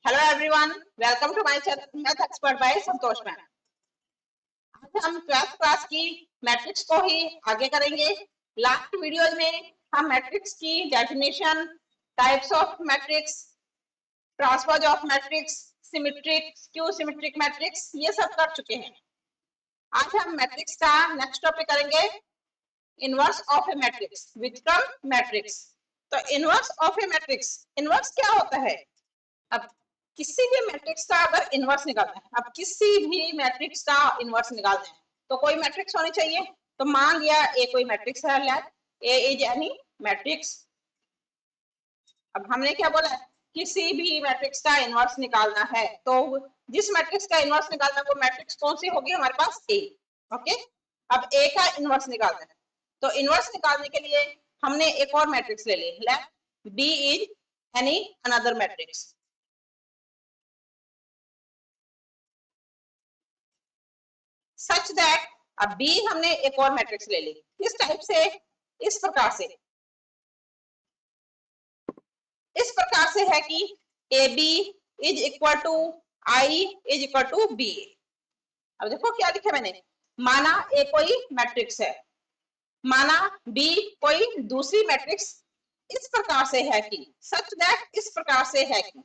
Hello everyone, welcome to my channel math expert by Santosh ma'am. आज हम 12th class की matrix को ही आगे करेंगे। लास्ट वीडियो में हम मैट्रिक्स की definition, types of matrix, transpose of matrix, symmetric, skew symmetric matrix ये सब कर चुके हैं। आज हम मैट्रिक्स का नेक्स्ट टॉपिक करेंगे, इनवर्स ऑफ ए मैट्रिक्स, व्युत्क्रम मैट्रिक्स। तो inverse of A matrix, inverse क्या होता है? अब किसी भी मैट्रिक्स का अगर इनवर्स निकालना है, अब किसी भी मैट्रिक्स का इनवर्स निकालना है तो कोई मैट्रिक्स होनी चाहिए। तो मान लिया ए कोई मैट्रिक्स है, let A is any matrix. अब हमने क्या बोला है, किसी भी मैट्रिक्स का इनवर्स निकालना है तो जिस मैट्रिक्स का इनवर्स निकालना है वो मैट्रिक्स कौन सी होगी हमारे पास? ए। ओके, अब ए का इनवर्स निकालना है तो इनवर्स निकालने के लिए हमने एक और मैट्रिक्स ले ली, let b is any other matrix. Such that, अब बी हमने एक और मैट्रिक्स ले ली किस टाइप से? इस प्रकार से, इस प्रकार से है कि A B is equal to I is equal to B. अब देखो क्या लिखा मैंने, माना ए कोई मैट्रिक्स है, माना बी कोई दूसरी मैट्रिक्स इस प्रकार से है कि, सच दैट इस प्रकार से है कि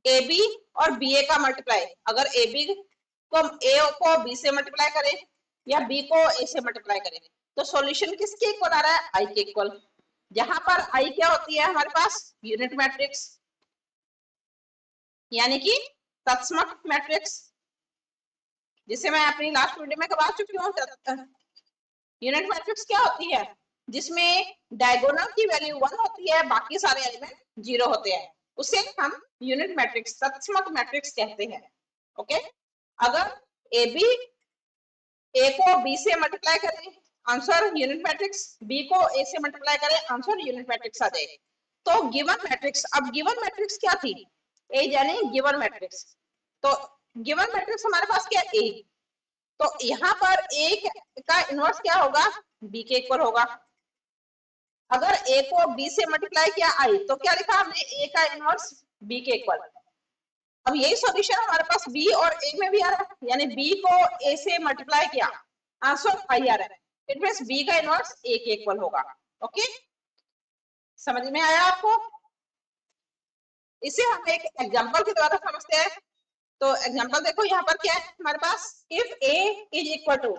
ए बी और बी ए का मल्टीप्लाई, अगर ए बी को ए को बी से मल्टीप्लाई करें या बी को ए से मल्टीप्लाई करें तो सॉल्यूशन किसके इक्वल आ रहा है? आई के इक्वल। जहां पर आई क्या होती है हमारे पास? यूनिट मैट्रिक्स, यानी कि तत्समक मैट्रिक्स, जिसे मैं अपनी लास्ट वीडियो में करवा चुकी हूँ। यूनिट मैट्रिक्स क्या होती है? जिसमें डायगोनल की वैल्यू 1 होती है, बाकी सारे एलिमेंट 0 होते हैं, उसे हम यूनिट मैट्रिक्स, तत्समक मैट्रिक्स कहते हैं। ओके, अगर ए बी ए को बी से मल्टीप्लाई करें, आंसर यूनिट मैट्रिक्स, बी को ए से मल्टीप्लाई करें, आंसर यूनिट मैट्रिक्स आ जाए। तो गिवन मैट्रिक्स, अब गिवन मैट्रिक्स क्या थी? ए यानी गिवन मैट्रिक्स। तो गिवन मैट्रिक्स हमारे पास क्या? ए। तो यहाँ पर ए का इनवर्स क्या होगा? बी के इक्वल होगा। अगर ए को बी से मल्टीप्लाई किया आई, तो क्या लिखा हमने? ए का इनवर्स बी के इक्वल। अब यही सॉल्यूशन हमारे पास बी और ए में भी आ रहा है, यानी बी को ए से मल्टीप्लाई किया, आंसर आई आ रहा है। इट मींस बी का इनवर्स ए के इक्वल होगा। ओके, समझ में आया आपको? इसे हम एक एग्जांपल के द्वारा समझते हैं। तो एग्जांपल देखो, यहाँ पर क्या है हमारे पास? If a is equal to,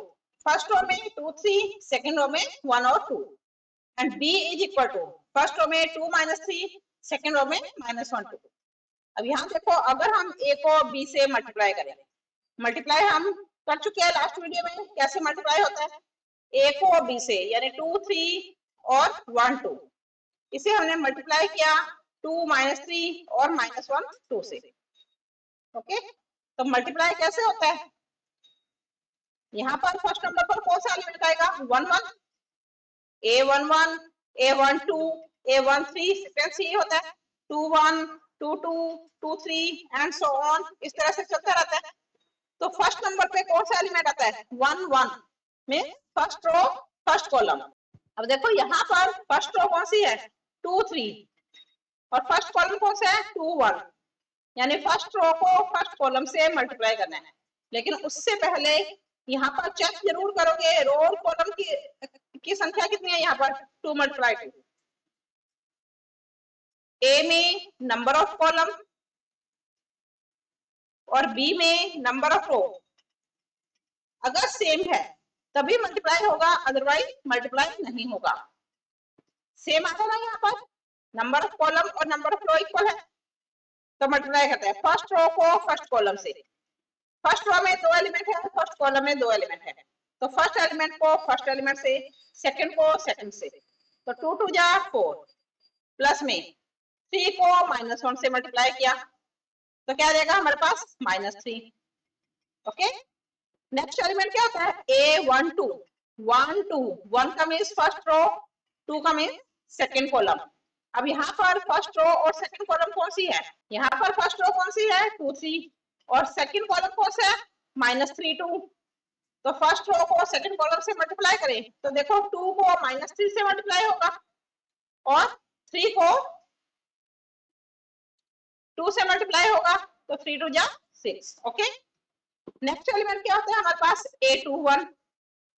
first row में 2 3, सेकंड रो में 1 और 2, and b is equal to, first row में 2 3, सेकंड रो में -1 2। अब यहाँ देखो, अगर हम ए को बी से मल्टीप्लाई करें, मल्टीप्लाई हम कर चुके हैं लास्ट वीडियो में, कैसे मल्टीप्लाई होता है? ए को बी से, यानी 2 3 और 1 2, इसे हमने मल्टीप्लाई किया 2 3 और -1 2 से। ओके, तो मल्टीप्लाई कैसे होता है? यहाँ पर फर्स्ट नंबर पर कौन सा एलिमेंट आएगा? 1 1, a11, a12, a13, सीक्वेंस ये होता है 2 1 2 2 2 3 एंड सो ऑन, इस तरह से चलता रहता है। तो फर्स्ट नंबर पे कौन सा एलिमेंट आता है? 1 1 में फर्स्ट रो फर्स्ट कॉलम। अब देखो यहाँ पर फर्स्ट रो कौन सी है? 2 3, और फर्स्ट कॉलम कौन सा है? 2 1, यानी फर्स्ट रो को फर्स्ट कॉलम से मल्टीप्लाई करना है। लेकिन उससे पहले यहाँ पर चेक जरूर करोगे, रो और कॉलम की संख्या कितनी है? यहाँ पर 2 × 2। ए में नंबर ऑफ कॉलम और बी में नंबर ऑफ रो अगर सेम है तभी मल्टीप्लाई होगा, अदरवाइज मल्टीप्लाई नहीं होगा। सेम आता ना, यहाँ पर नंबर ऑफ कॉलम और नंबर ऑफ रो इक्वल है तो मल्टीप्लाई करता है फर्स्ट रो को फर्स्ट कॉलम से। फर्स्ट रो में 2 एलिमेंट है, फर्स्ट कॉलम में 2 एलिमेंट है, तो फर्स्ट एलिमेंट को फर्स्ट एलिमेंट से, सेकंड को सेकंड से। तो 2 2 जा 4, प्लस में 3 को -1 से मल्टीप्लाई किया तो क्या देगा हमारे पास? -3। ओके, नेक्स्ट एलिमेंट क्या होता है? a12, 1 2, 1 का मींस फर्स्ट रो, 2 का मींस सेकंड कॉलम। अब यहाँ पर फर्स्ट रो और सेकंड कॉलम कौन सी है? यहाँ पर फर्स्ट रो कौन सी है? 2 3, और सेकंड कॉलम कौन सा है? -3 2। तो फर्स्ट रो को सेकंड कॉलम से मल्टीप्लाई करें तो देखो 2 को -3 से मल्टीप्लाई होगा और 3 को 2 से मल्टीप्लाई होगा तो 3 2 जा 6। ओके, नेक्स्ट एलिमेंट क्या होता है हमारे पास A21।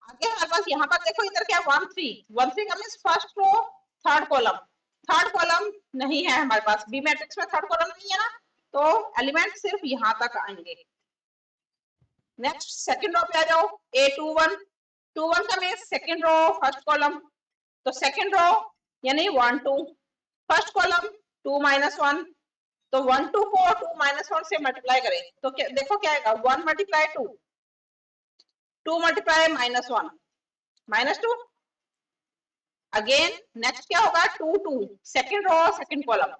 आगे हमारे पास यहाँ पर देखो इधर क्या 1 3 का means first row third column नहीं है हमारे पास, बी मैट्रिक्स में थर्ड कॉलम नहीं है ना, तो एलिमेंट सिर्फ यहाँ तक आएंगे। नेक्स्ट सेकंड रो पे आ जाओ, A21 का means second row first column, तो सेकंड रो यानी 1 2, फर्स्ट कॉलम 2 -1, तो 1 2 को 2 -1 से मल्टीप्लाई करें तो क्या देखो क्या आएगा, 1 मल्टीप्लाई 2, 2 मल्टीप्लाई -1 -2। अगेन नेक्स्ट क्या होगा 2 2, सेकंड रो सेकंड कॉलम,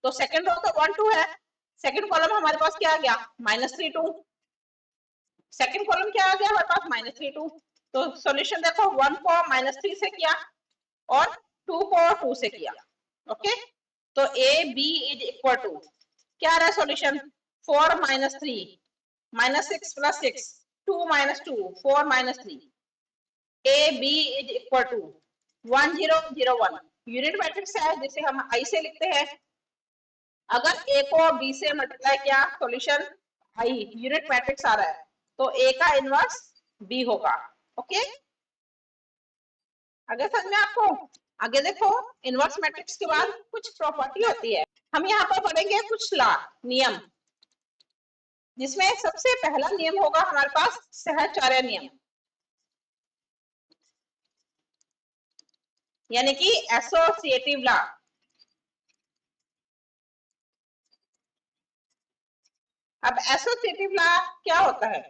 तो सेकंड रो तो 1 2 है, सेकंड कॉलम हमारे पास क्या आ गया -3 2, सेकंड कॉलम क्या आ गया हमारे पास -3 2। तो सॉल्यूशन देखो 1 को -3 से किया और 2 को 2 से किया। ओके, तो A B is equal to क्या आ रहा है solution, 4 -3 -6 + 6 2 -2 4 -3। A B is equal to 1 0 0 1, unit matrix है जिसे हम आई से लिखते हैं। अगर ए को बी से मल्टीप्लाई किया सॉल्यूशन आई, यूनिट मैट्रिक्स आ रहा है तो ए का इनवर्स बी होगा। ओके, आगे समझ में आपको? आगे देखो इनवर्स मैट्रिक्स के बाद कुछ प्रॉपर्टी होती है, हम यहाँ पर पढ़ेंगे कुछ लॉ नियम, जिसमें सबसे पहला नियम होगा हमारे पास सहचार्य नियम, यानी कि एसोसिएटिव लॉ। अब एसोसिएटिव लॉ क्या होता है,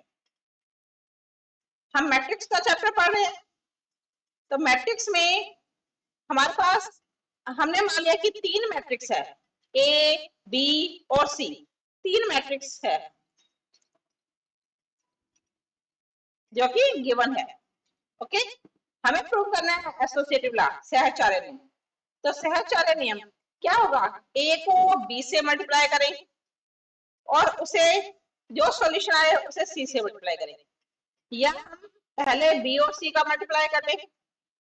हम मैट्रिक्स का चैप्टर पढ़ रहे हैं, तो मैट्रिक्स में हमारे पास हमने मान लिया कि 3 मैट्रिक्स है, ए बी और सी, 3 मैट्रिक्स है जो कि गिवन है। ओके, हमें प्रूव करना है एसोसिएटिव लॉ, सहचार्य नियम। तो सहचार्य नियम क्या होगा, ए को बी से मल्टीप्लाई करें और उसे जो सॉल्यूशन आए उसे सी से मल्टीप्लाई करें, या हम पहले बी और सी का मल्टीप्लाई कर लें,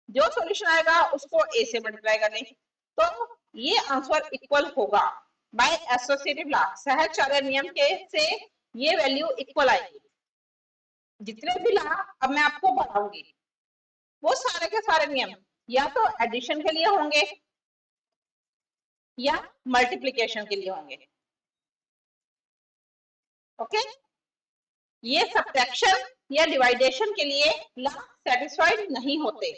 जो सॉल्यूशन आएगा उसको ए से मल्टीप्लाई कर लें, तो ये आंसर इक्वल होगा बाय एसोसिएटिव लॉ, सहचार्य नियम के से ये वैल्यू इक्वल आएगी। जितने भी लॉ अब मैं आपको बताऊंगी वो सारे के सारे नियम या तो एडिशन के लिए होंगे या मल्टीप्लिकेशन के लिए होंगे। ओके, ये सब्ट्रैक्शन या डिवाइडेशन के लिए लॉ सेटिस्फाइड नहीं होते।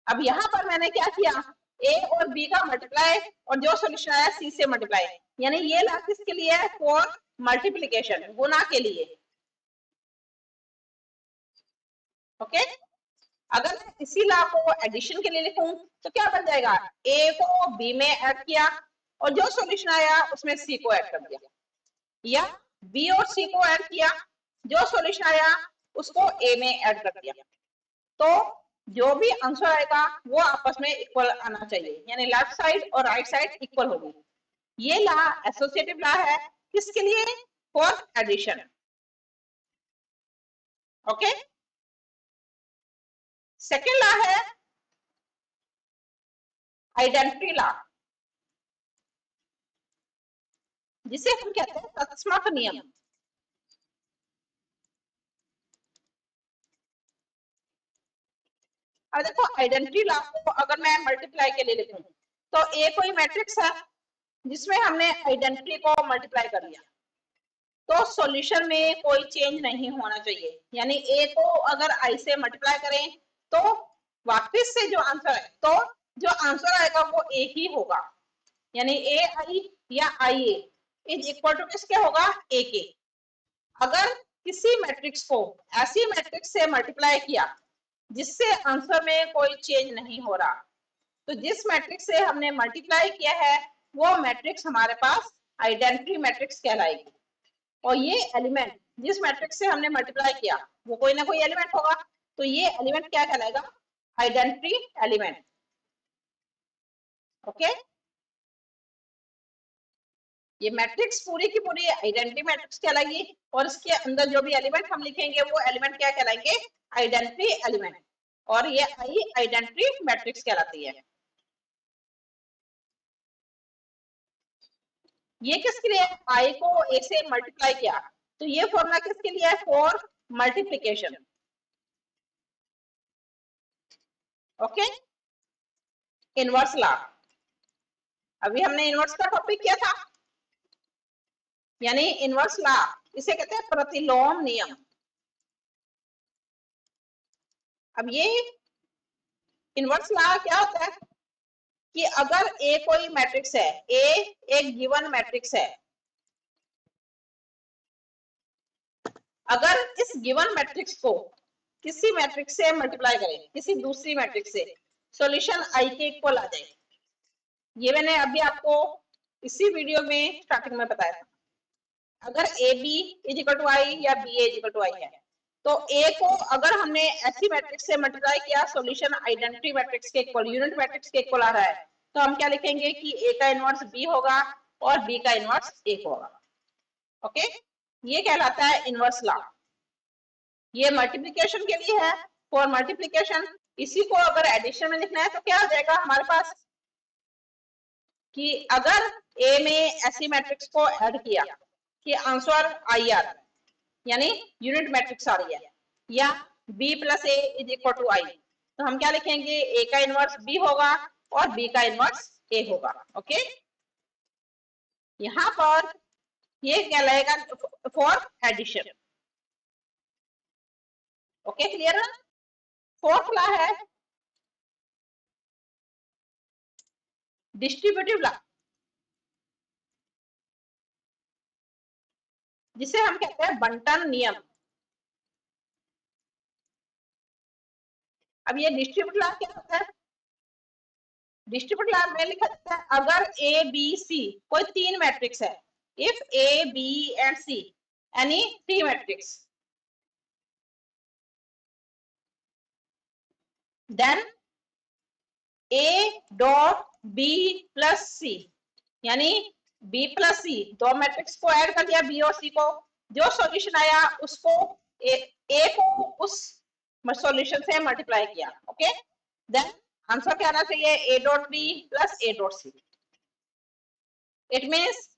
अब यहाँ पर मैंने क्या किया, ए और बी का मल्टीप्लाई और जो सॉल्यूशन आया सी से मल्टीप्लाई, यानी ये लॉ किसके लिए है, फॉर मल्टीप्लिकेशन, गुना के लिए। ओके, अगर मैं इसी लॉ को एडिशन के लिए लिखूं तो क्या बन जाएगा, ए को बी में ऐड किया और जो सॉल्यूशन आया उसमें सी को ऐड कर दिया, या बी और सी को ऐड किया, जो सॉल्यूशन आया उसको ए में ऐड कर दिया, तो जो भी आंसर आएगा वो आपस में इक्वल आना चाहिए, यानी लेफ्ट साइड और राइट साइड इक्वल होगी। ये लॉ एसोसिएटिव लॉ है, किसके लिए, for addition. Okay, second law है आइडेंटिटी लॉ, जिसे हम कहते हैं तत्समक नियम। अब देखो आइडेंटिटी लॉ को अगर मैं मल्टीप्लाई के लिए लिखूं तो ए कोई मैट्रिक्स है जिसमें हमने आइडेंटिटी को मल्टीप्लाई कर दिया, तो सॉल्यूशन में कोई चेंज नहीं होना चाहिए, यानी ए को अगर आई से मल्टीप्लाई करें तो वापस से जो आंसर है, तो जो आंसर आएगा वो ए ही होगा, यानी ए आई या आई ए इज इक्वल टू किसके होगा, ए के। अगर किसी मैट्रिक्स को ऐसी मैट्रिक्स से मल्टीप्लाई किया जिससे आंसर में कोई चेंज नहीं हो रहा, तो जिस मैट्रिक्स से हमने मल्टीप्लाई किया है वो मैट्रिक्स हमारे पास आइडेंटिटी मैट्रिक्स कहलाएगी, और ये एलिमेंट जिस मैट्रिक्स से हमने मल्टीप्लाई किया वो कोई ना कोई एलिमेंट होगा, तो ये एलिमेंट क्या कहलाएगा, आइडेंटिटी एलिमेंट। ओके, ये मैट्रिक्स पूरी की पूरी आइडेंटिटी मैट्रिक्स कहलाएगी, और इसके अंदर जो भी एलिमेंट हम लिखेंगे वो एलिमेंट क्या कहलाएंगे, आइडेंटिटी एलिमेंट, और ये आई आइडेंटिटी मैट्रिक्स कहलाती है। ये किसके लिए, आई को ए से मल्टीप्लाई किया, तो ये फॉर्मूला किसके लिए है, for multiplication. Okay, inverse law, अभी हमने इनवर्स का टॉपिक किया था, यानी इनवर्स लॉ, इसे कहते हैं प्रतिलोम नियम। अब ये इनवर्स लॉ क्या होता है कि अगर ए कोई मैट्रिक्स है, ए एक गिवन मैट्रिक्स है, अगर इस गिवन मैट्रिक्स को किसी मैट्रिक्स से मल्टीप्लाई करें, किसी दूसरी मैट्रिक्स से, सॉल्यूशन आई के इक्वल आ जाए। ये मैंने अभी आपको इसी वीडियो में स्टार्टिंग में बताया था। अगर a B is equal to I या b a is equal to I है, तो ए को अगर हमने ऐसी मैट्रिक्स से मल्टीप्लाई किया, सॉल्यूशन आइडेंटिटी मैट्रिक्स के इक्वल, यूनिट मैट्रिक्स के इक्वल आ रहा है, तो हम क्या लिखेंगे कि ए का इनवर्स बी होगा और बी का इनवर्स ए होगा। ओके, ये कहलाता है इनवर्स लॉ। ये मल्टीप्लिकेशन के लिए है, फॉर मल्टीप्लिकेशन। इसी को अगर एडिशन में लिखना है तो क्या आ जाएगा हमारे पास कि अगर ए में ऐसी मैट्रिक्स को ऐड किया कि आंसर आई आर, यानी यूनिट मैट्रिक्स आ रही है, या b plus a is equal to I, तो हम क्या लिखेंगे, ए का इनवर्स बी होगा और बी का इनवर्स ए होगा। ओके, यहां पर ये कहलाएगा फॉर एडिशन। ओके, क्लियर है। फोर्थ लॉ है डिस्ट्रीब्यूटिव लॉ, जिसे हम कहते हैं बंटन नियम। अब ये डिस्ट्रीब्यूटिव लॉ क्या होता है, डिस्ट्रीब्यूटिव लॉ में लिखा जाता है अगर ए बी सी कोई तीन मैट्रिक्स है, if a b and c any three matrix, then a dot b plus c, यानी बी प्लस सी, दो मैट्रिक्स को ऐड कर दिया बी और सी को, जो सॉल्यूशन आया उसको ए को उस सॉल्यूशन से मल्टीप्लाई किया। ओके, देन आंसर क्या आना चाहिए, a dot b plus a dot c. It means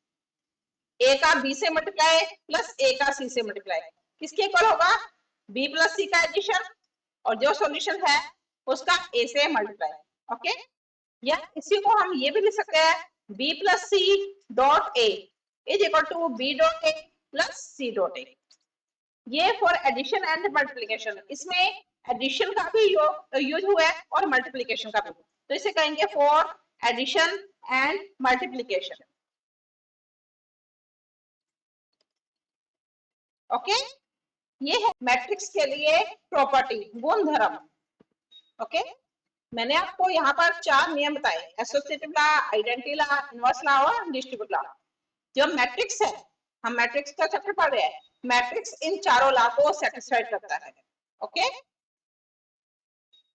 a का बी से मल्टीप्लाई प्लस ए का सी से मल्टीप्लाई किसके इक्वल होगा, बी प्लस सी का एडिशन, और जो सॉल्यूशन है उसका ए से मल्टीप्लाई। ओके, या इसी को हम ये भी लिख सकते हैं B plus C dot A is equal to B dot A plus C dot A. ये फॉर एडिशन एंड मल्टीप्लिकेशन, इसमें एडिशन का भी यूज हुआ है और मल्टीप्लिकेशन का भी, तो इसे कहेंगे for addition and multiplication. Okay, ये है मैट्रिक्स के लिए प्रॉपर्टी, गुणधर्म। ओके, मैंने आपको यहाँ पर चार नियम बताए, associative law, identity law, inverse law और डिस्ट्रीब्यूटिव लॉ। जो मैट्रिक्स है, हम मैट्रिक्स का चैप्टर पढ़ रहे हैं, मैट्रिक्स इन चारों लॉ को सेटिस्फाइड करता है। ओके,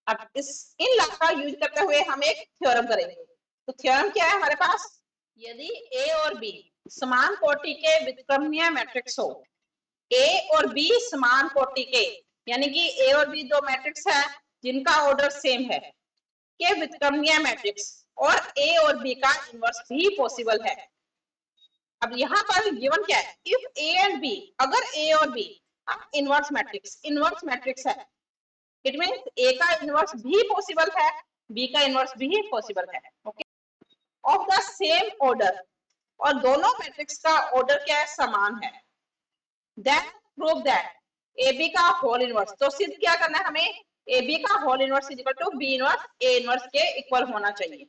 अब इन लॉ का यूज करते हुए हम एक थ्योरम करेंगे। तो थ्योरम क्या है हमारे पास, यदि ए और बी समान कोटि के व्युत्क्रमणीय मैट्रिक्स हो, ए और बी समान कोटि के, यानी कि ए और बी दो मैट्रिक्स है जिनका ऑर्डर सेम है, के व्युत्क्रमणीय मैट्रिक्स, और ए और बी का इनवर्स भी पॉसिबल है। अब यहाँ पर गिवन क्या है, इफ ए एंड बी, अगर ए और बी इनवर्स मैट्रिक्स है, इट मींस ए का इनवर्स भी पॉसिबल है, बी का इनवर्स भी पॉसिबल है। Okay, of the same order, और दोनों मैट्रिक्स का ऑर्डर क्या है, समान है, then prove that A B का होल इनवर्स, तो सिद्ध क्या करना है हमें, ए बी का whole inverse is equal to B inverse A inverse के इक्वल होना चाहिए।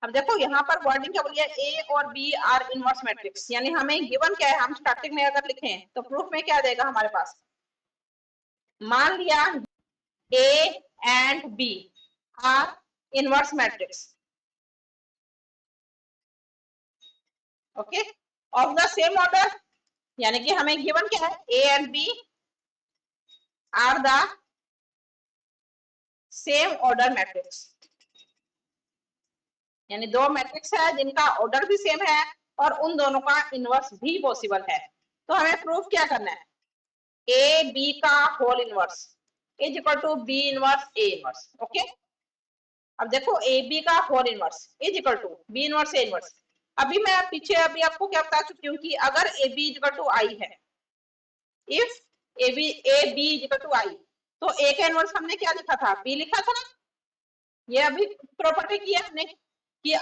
अब देखो यहाँ पर वर्डिंग क्या बोली है, ए और बी आर इनवर्स मैट्रिक्स, यानी हमें गिवन क्या है, हम स्टार्टिंग में अगर लिखें तो प्रूफ में क्या देगा हमारे पास, मान लिया A and B are inverse matrix, okay, of the same order, यानी कि हमें गिवन क्या है, A and B are the same order matrix, यानी दो मैट्रिक्स है जिनका ऑर्डर भी सेम है और उन दोनों का इनवर्स भी पॉसिबल है। तो हमें प्रूफ क्या करना है, ए बी का whole inverse is equal to B inverse A inverse. Okay, अब देखो ए बी का whole inverse is equal to B inverse A inverse, अभी मैं पीछे अभी आपको क्या बता चुकी हूँ कि अगर a b equal to I है, if a b equal to I, तो ए का इनवर्स हमने क्या लिखा था, बी लिखा था ना। ये अभी प्रॉपर्टी की है हमने कि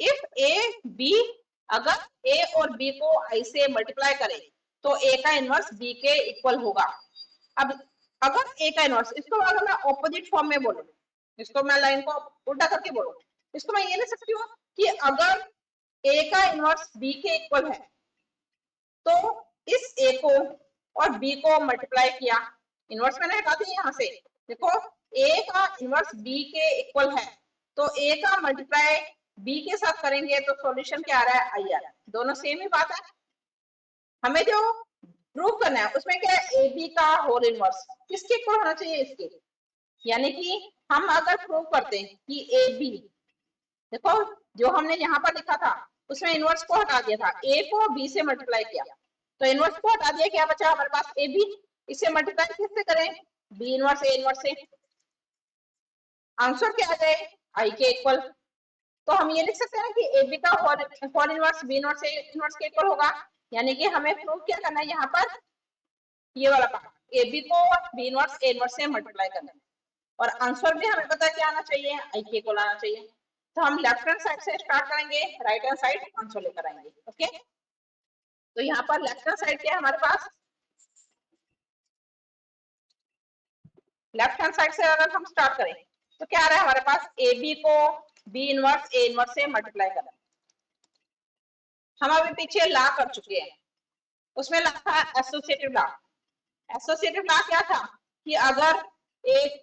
इफ ए बी, अगर ए और बी को आई से मल्टीप्लाई करें तो ए का इनवर्स बी के इक्वल होगा। अब अगर ए का इनवर्स, इसको अगर मैं ऑपोजिट फॉर्म में बोलूं, इसको मैं लाइन को उल्टा करके बोलूं, इसको मैं ये लिख सकती हूँ कि अगर ए का इनवर्स बी के इक्वल है तो इस ए को और बी को मल्टीप्लाई किया, इनवर्स मैंने हटा दिया यहाँ से, देखो ए का इनवर्स बी के इक्वल है तो ए का मल्टीप्लाई बी के साथ करेंगे तो सॉल्यूशन क्या आ रहा है, आई आ रहा है। दोनों सेम ही बात है। हमें जो प्रूव करना है उसमें क्या है, ए बी का होल इनवर्स किसके इक्वल होना चाहिए, इसके। यानी कि हम अगर प्रूव करते हैं कि ए बी, देखो जो हमने यहाँ पर लिखा था उसमें इनवर्स को हटा दिया था, ए को बी से मल्टीप्लाई किया तो इनवर्स को हटा दिया, क्या बचा हमारे पास ए बी। इसे मल्टीप्लाई किससे करें, बी इनवर्स ए इनवर्स से। आंसर क्या आ जाए, आई के इक्वल। तो हम ये लिख सकते हैं कि ए बी का होल इनवर्स बी इनवर्स ए इनवर्स के इक्वल होगा। यानी कि हमें प्रूव क्या करना है, यहाँ पर ये वाला पार्ट, ए बी को बी इनवर्स ए इनवर्स से मल्टीप्लाई करना है और आंसर भी हमें पता है क्या आना चाहिए, आई के इक्वल आना चाहिए। तो हम लेफ्ट हैंड साइड से स्टार्ट करेंगे, राइट हैंड साइड आंसर लेकर आएंगे। ओके, तो यहाँ पर लेफ्ट हैंड साइड क्या है हमारे पास, लेफ्ट हैंड साइड से अगर हम स्टार्ट करें तो क्या आ रहा है हमारे पास, ए बी को बी इनवर्स ए इनवर्स से मल्टीप्लाई करना। हम अभी पीछे ला कर चुके हैं, उसमें ला था एसोसिएटिव ला। एसोसिएटिव ला क्या था कि अगर एक,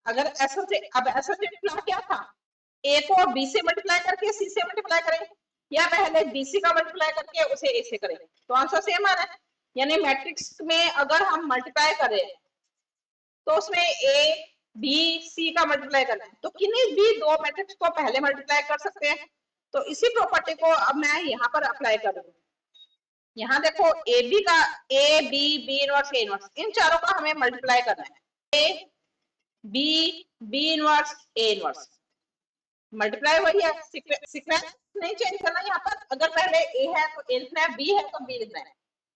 अगर एसोसिएटिव ला क्या था, ए को बी से मल्टीप्लाई करके सी से मल्टीप्लाई करें या पहले बी सी का मल्टीप्लाई करके उसे ए से करें, तो आंसर सेम आ रहा है। यानी मैट्रिक्स में अगर हम मल्टीप्लाई करें तो उसमें ए बी सी का मल्टीप्लाई करना है तो किन्हीं भी दो मैट्रिक्स को पहले मल्टीप्लाई कर सकते हैं। तो इसी प्रॉपर्टी को अब मैं यहाँ पर अप्लाई करूंगी। यहाँ देखो ए बी का, a b b inverse A inverse, इन चारों का हमें मल्टीप्लाई करना है। ए बी बी इनवर्स ए इनवर्स, मल्टीप्लाई वही है, सीक्वेंस नहीं चेंज करना यहाँ पर। अगर पहले ए है तो ए लिखना है, बी है तो बी लिखना है,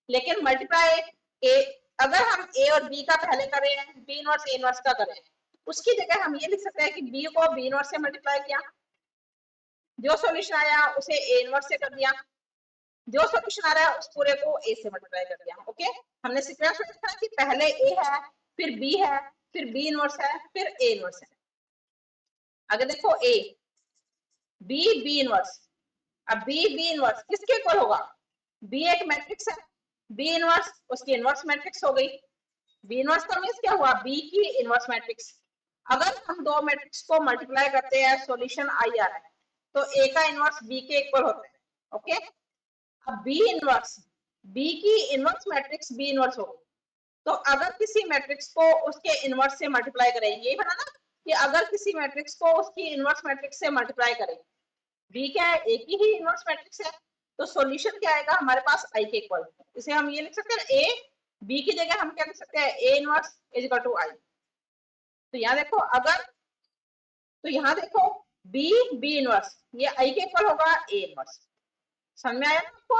लेकिन मल्टीप्लाई ए, अगर हम ए और बी का पहले करें, बी इनवर्स ए इनवर्स का करें, उसकी जगह हम ये लिख सकते हैं कि बी को बी इनवर्स से मल्टीप्लाई किया, जो सॉल्यूशन आया उसे ए इनवर्स से कर दिया, जो सॉल्यूशन आ रहा है उस पूरे को ए से मल्टीप्लाई कर दिया। ओके, हमने सीक्वेंस में लिखा कि पहले ए है, फिर बी है, फिर बी इनवर्स है, फिर ए इनवर्स है। अगर देखो ए बी बी इनवर्स, अब बी बी इनवर्स किसके इक्वल होगा, बी एक मैट्रिक्स है, बी इनवर्स उसकी इनवर्स मैट्रिक्स हो गई। बी इनवर्स का मींस क्या हुआ, बी की इनवर्स मैट्रिक्स। अगर हम दो मैट्रिक्स को मल्टीप्लाई करते हैं सॉल्यूशन आई आ रहा है तो ए का इनवर्स बी के इक्वल होता है। ओके, अब बी इनवर्स, बी की इनवर्स मैट्रिक्स बी इनवर्स होगी, तो अगर किसी मैट्रिक्स को उसके इनवर्स से मल्टीप्लाई करें, यही बना ना कि अगर किसी मैट्रिक्स को उसकी इनवर्स मैट्रिक्स से मल्टीप्लाई करें, बी क्या है, ए की ही इनवर्स मैट्रिक्स है, तो सॉल्यूशन क्या आएगा हमारे पास, आई के इक्वल। इसे हम ये लिख सकते हैं, ए बी की जगह हम क्या लिख सकते हैं, a inverse is equal to I. तो यहाँ देखो, अगर, तो यहाँ देखो बी बी इनवर्स ये आई के इक्वल होगा ए इनवर्स। समझ में आया ना आपको।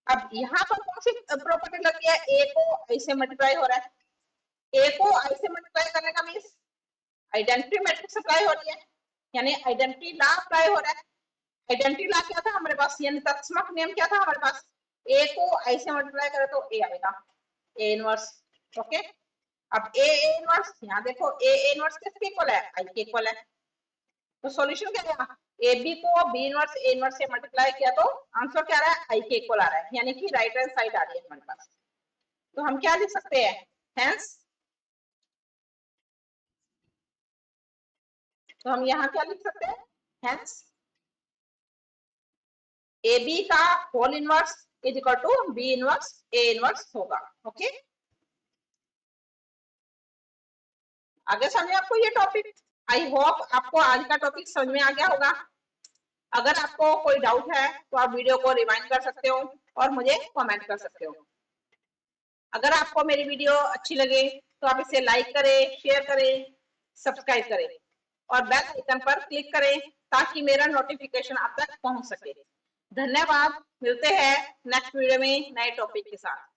अब यहाँ पर कौन सी प्रॉपर्टी लगी है, ए को आई से मल्टीप्लाई हो रहा है, ए को आई से मल्टीप्लाई करने का मींस आइडेंटिटी मैट्रिक्स अप्लाई हो रही है, यानी आइडेंटिटी लॉ अप्लाई हो रहा है। आइडेंटिटी लॉ क्या था हमारे पास, यानी तत्समक नियम क्या था हमारे पास, ए को आई से मल्टीप्लाई करे तो ए आएगा, ए इनवर्स। ओके, अब ए इनवर्स, यहाँ देखो ए इनवर्स किसके इक्वल है, आई के इक्वल है, तो सॉल्यूशन क्या आया, ए बी को बी इनवर्स ए इनवर्स से मल्टीप्लाई किया तो आंसर क्या आ रहा है, आई के इक्वल आ रहा है, यानी कि राइट हैंड साइड आ रही है हमारे पास। तो हम क्या लिख सकते हैं, हेंस, तो हम यहाँ क्या लिख सकते हैं, हेंस ए बी का whole inverse is equal to B inverse A inverse होगा। ओके, आगे समझे आपको ये टॉपिक। आई होप आपको आज का टॉपिक समझ में आ गया होगा। अगर आपको कोई डाउट है तो आप वीडियो को रिवाइंड कर सकते हो और मुझे कमेंट कर सकते हो। अगर आपको मेरी वीडियो अच्छी लगे तो आप इसे लाइक करें, शेयर करें, सब्सक्राइब करें और बेल आइकन पर क्लिक करें ताकि मेरा नोटिफिकेशन आप तक पहुंच सके। धन्यवाद, मिलते हैं नेक्स्ट वीडियो में नए टॉपिक के साथ।